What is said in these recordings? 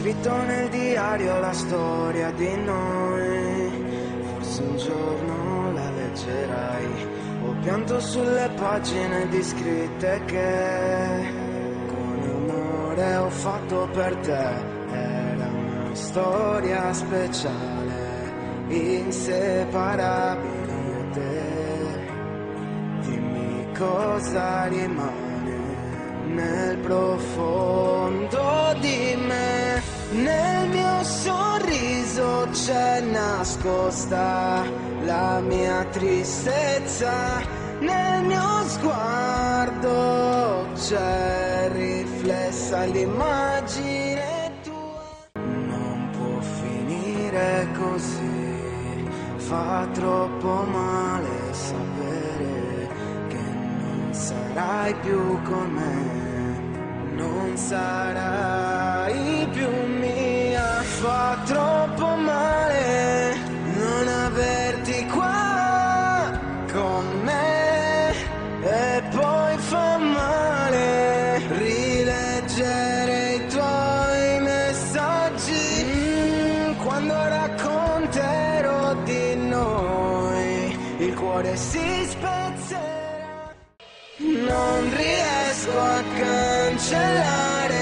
scritto nel diario la storia di noi, forse un giorno la leggerai. Ho pianto sulle pagine di scritte che con amore ho fatto per te. Era una storia speciale, inseparabile da te. Dimmi cosa rimane nel profondo di me. Nel mio sorriso c'è nascosta la mia tristezza, nel mio sguardo c'è riflessa l'immagine tua. Non può finire così, fa troppo male sapere che non sarai più con me, non sarai più mia. Fa troppo male non averti qua con me, e poi fa male rileggere i tuoi messaggi. Quando racconterò di noi il cuore si spezzerà. Non riesco a cancellare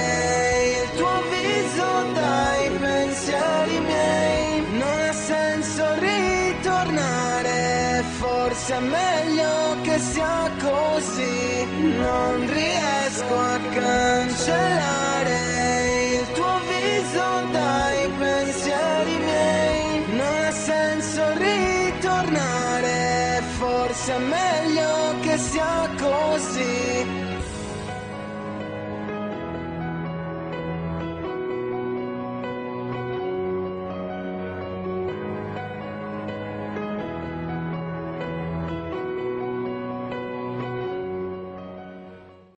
il tuo viso dai pensieri miei. Non ha senso ritornare, forse è meglio che sia così. Non riesco a cancellare